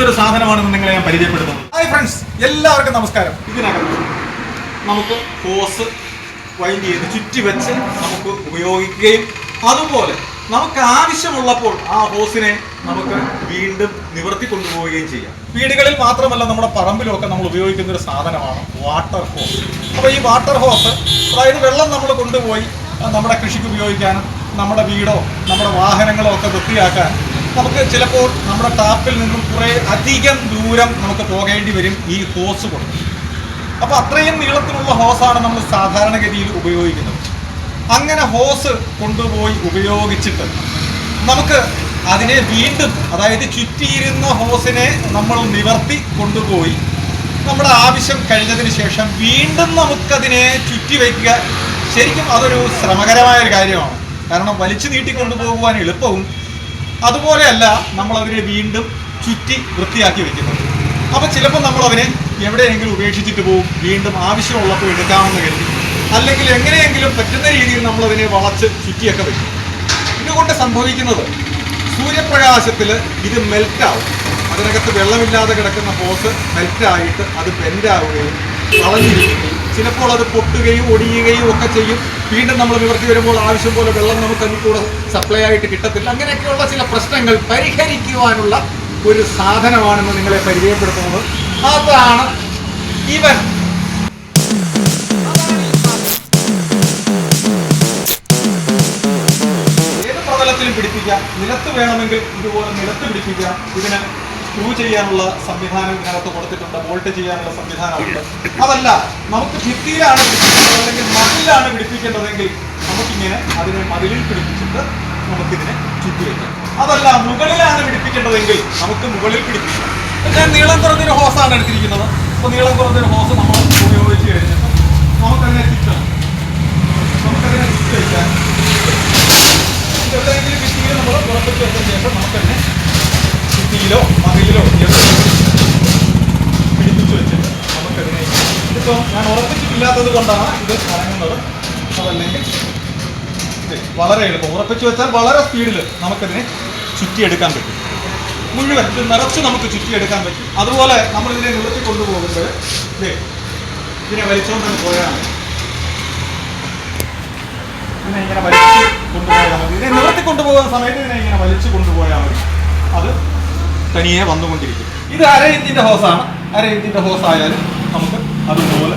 നല്ലൊരു സാധനമാണെന്ന് നിങ്ങളെ ഞാൻ പരിചയപ്പെടുത്തുന്നത്. ഹായ് ഫ്രണ്ട്സ്, എല്ലാവർക്കും നമസ്കാരം. ഇതിനകത്ത് നമുക്ക് ഹോസ് വൈൻഡ് ചെയ്ത് ചുറ്റി വെച്ച് നമുക്ക് ഉപയോഗിക്കുകയും അതുപോലെ നമുക്ക് ആവശ്യമുള്ളപ്പോൾ ആ ഹോസിനെ നമുക്ക് വീണ്ടും നിവർത്തി കൊണ്ടുപോവുകയും ചെയ്യാം. വീടുകളിൽ മാത്രമല്ല, നമ്മുടെ പറമ്പിലൊക്കെ നമ്മൾ ഉപയോഗിക്കുന്ന ഒരു സാധനമാണ് വാട്ടർ ഹോസ്. അപ്പോൾ ഈ വാട്ടർ ഹോസ്, അതായത് വെള്ളം നമ്മൾ കൊണ്ടുപോയി നമ്മുടെ കൃഷിക്ക് ഉപയോഗിക്കാനും നമ്മുടെ വീടോ നമ്മുടെ വാഹനങ്ങളോ ഒക്കെ വൃത്തിയാക്കാൻ നമുക്ക് ചിലപ്പോൾ നമ്മുടെ ടാപ്പിൽ നിന്നും കുറേ അധികം ദൂരം നമുക്ക് പോകേണ്ടി വരും ഈ ഹോസ് കൊണ്ട്. അപ്പോൾ അത്രയും നീളത്തിലുള്ള ഹോസാണ് നമ്മൾ സാധാരണഗതിയിൽ ഉപയോഗിക്കുന്നത്. അങ്ങനെ ഹോസ് കൊണ്ടുപോയി ഉപയോഗിച്ചിട്ട് നമുക്ക് അതിനെ വീണ്ടും, അതായത് ചുറ്റിയിരുന്ന ഹോസിനെ നമ്മൾ നിവർത്തി കൊണ്ടുപോയി നമ്മുടെ ആവശ്യം കഴിഞ്ഞതിന് ശേഷം വീണ്ടും നമുക്കതിനെ ചുറ്റി വയ്ക്കുക, ശരിക്കും അതൊരു ശ്രമകരമായൊരു കാര്യമാണ്. കാരണം വലിച്ചു നീട്ടി കൊണ്ടുപോകുവാൻ എളുപ്പവും അതുപോലെയല്ല നമ്മളതിനെ വീണ്ടും ചുറ്റി വൃത്തിയാക്കി വെക്കുന്നത്. അപ്പോൾ ചിലപ്പോൾ നമ്മളതിനെ എവിടെയെങ്കിലും ഉപേക്ഷിച്ചിട്ട് പോകും, വീണ്ടും ആവശ്യമുള്ളപ്പോൾ എടുക്കാമെന്ന് കരുതി, അല്ലെങ്കിൽ എങ്ങനെയെങ്കിലും പറ്റുന്ന രീതിയിൽ നമ്മളതിനെ വളച്ച് ചുറ്റിയൊക്കെ വയ്ക്കും. ഇതുകൊണ്ട് സംഭവിക്കുന്നത് സൂര്യപ്രകാശത്തിൽ ഇത് മെൽറ്റാവും. അതിനകത്ത് വെള്ളമില്ലാതെ കിടക്കുന്ന ഹോസ് മെൽറ്റായിട്ട് അത് ബെൻഡാവുകയും വളഞ്ഞിരിക്കുകയും ചിലപ്പോൾ അത് പൊട്ടുകയും ഒടിയുകയും ഒക്കെ ചെയ്യും. വീണ്ടും നമ്മൾ നിവർത്തി വരുമ്പോൾ ആവശ്യം പോലെ വെള്ളം നമുക്ക് അതിൽ കൂടെ സപ്ലൈ ആയിട്ട് കിട്ടത്തില്ല. അങ്ങനെയൊക്കെയുള്ള ചില പ്രശ്നങ്ങൾ പരിഹരിക്കുവാനുള്ള ഒരു സാധനമാണെന്ന് നിങ്ങളെ പരിചയപ്പെടുത്തുന്നത്. അതാണ് ഇവൻ. ഏത് പ്രതലത്തിലും പിടിപ്പിക്കാം. നിലത്ത് വേണമെങ്കിൽ ഇതുപോലെ നിലത്ത് പിടിപ്പിക്കാം. ഇതിന് സ്ക്രൂ ചെയ്യാനുള്ള സംവിധാനം ഇതിനകത്ത് കൊടുത്തിട്ടുണ്ട്, ബോൾട്ട് ചെയ്യാനുള്ള സംവിധാനമുണ്ട്. അതല്ല, നമുക്ക് ഭിത്തിയിലാണ് പിടിപ്പിക്കുന്നത് അല്ലെങ്കിൽ മതിലാണ് പിടിപ്പിക്കേണ്ടതെങ്കിൽ നമുക്കിങ്ങനെ അതിനെ മതിലിൽ പിടിപ്പിച്ചിട്ട് നമുക്കിതിനെ ചുറ്റി വയ്ക്കാം. അതല്ല, മുകളിലാണ് പിടിപ്പിക്കേണ്ടതെങ്കിൽ നമുക്ക് മുകളിൽ പിടിപ്പിക്കാം. ഞാൻ നീളം കുറഞ്ഞൊരു ഹോസാണ് എടുത്തിരിക്കുന്നത്. അപ്പോൾ നീളം കുറഞ്ഞൊരു ഹോസ് നമ്മൾ ഉപയോഗിച്ച് കഴിഞ്ഞിട്ട് നമുക്കതിനെ ചുറ്റണം. നമുക്കതിനെ ചുറ്റി വയ്ക്കാൻ എവിടെയെങ്കിലും ഭിത്തിയിൽ നമ്മൾ ഉറപ്പിച്ച് വെച്ച ശേഷം നമുക്കതിനെ ഭിത്തിയിലോ മതിലിലോ പിടിപ്പിച്ച് വെച്ചിട്ട് നമുക്കതിനെ, ഇതിപ്പോൾ ഞാൻ ഉറപ്പിച്ചിട്ടില്ലാത്തത് കൊണ്ടാണ് ഇത് കറങ്ങുന്നത്. അതല്ലെങ്കിൽ വളരെ എളുപ്പം, ഉറപ്പിച്ച് വെച്ചാൽ വളരെ സ്പീഡിൽ നമുക്കതിനെ ചുറ്റിയെടുക്കാൻ പറ്റും. മുഴുവൻ ഇത് നിറച്ച് നമുക്ക് ചുറ്റിയെടുക്കാൻ പറ്റും. അതുപോലെ നമ്മളിതിനെ നിവർത്തി കൊണ്ടുപോകുമ്പോൾ ഇതിനെ വലിച്ചുകൊണ്ടാണ് പോയാൽ മതി. ഇതിനെ ഇങ്ങനെ വലിച്ച് കൊണ്ടുപോയാൽ മതി. ഇതിനെ നിവർത്തി കൊണ്ടുപോകുന്ന സമയത്ത് ഇതിനെ ഇങ്ങനെ വലിച്ചു കൊണ്ടുപോയാൽ മതി. അത് തനിയെ വന്നുകൊണ്ടിരിക്കും. ഇത് 1/2 ഇഞ്ചിന്റെ ഹോസാണ്. 1/2 ഇഞ്ചിന്റെ ഹോസ് ആയാലും നമുക്ക് അതുപോലെ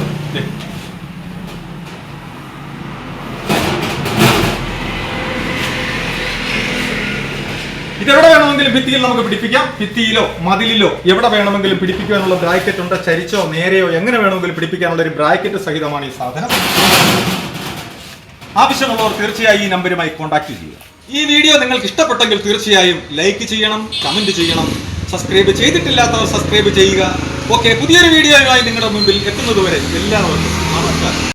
ഇതെവിടെ വേണമെങ്കിലും ഭിത്തിയിൽ നമുക്ക് പിടിപ്പിക്കാം. ഭിത്തിയിലോ മതിലിലോ എവിടെ വേണമെങ്കിലും പിടിപ്പിക്കാനുള്ള ബ്രാക്കറ്റ് ഉണ്ട്. ചരിച്ചോ നേരെയോ എങ്ങനെ വേണമെങ്കിലും പിടിപ്പിക്കാനുള്ള ഒരു ബ്രാക്കറ്റ് സഹിതമാണ് ഈ സാധനം. ആവശ്യമുള്ളവർ തീർച്ചയായും ഈ നമ്പറുമായി കോൺടാക്ട് ചെയ്യുക. ഈ വീഡിയോ നിങ്ങൾക്ക് ഇഷ്ടപ്പെട്ടെങ്കിൽ തീർച്ചയായും ലൈക്ക് ചെയ്യണം, കമന്റ് ചെയ്യണം. സബ്സ്ക്രൈബ് ചെയ്തിട്ടില്ലാത്തവർ സബ്സ്ക്രൈബ് ചെയ്യുക. ഓക്കെ, പുതിയൊരു വീഡിയോയുമായി നിങ്ങളുടെ മുമ്പിൽ എത്തുന്നതുവരെ എല്ലാവർക്കും നമസ്കാരം.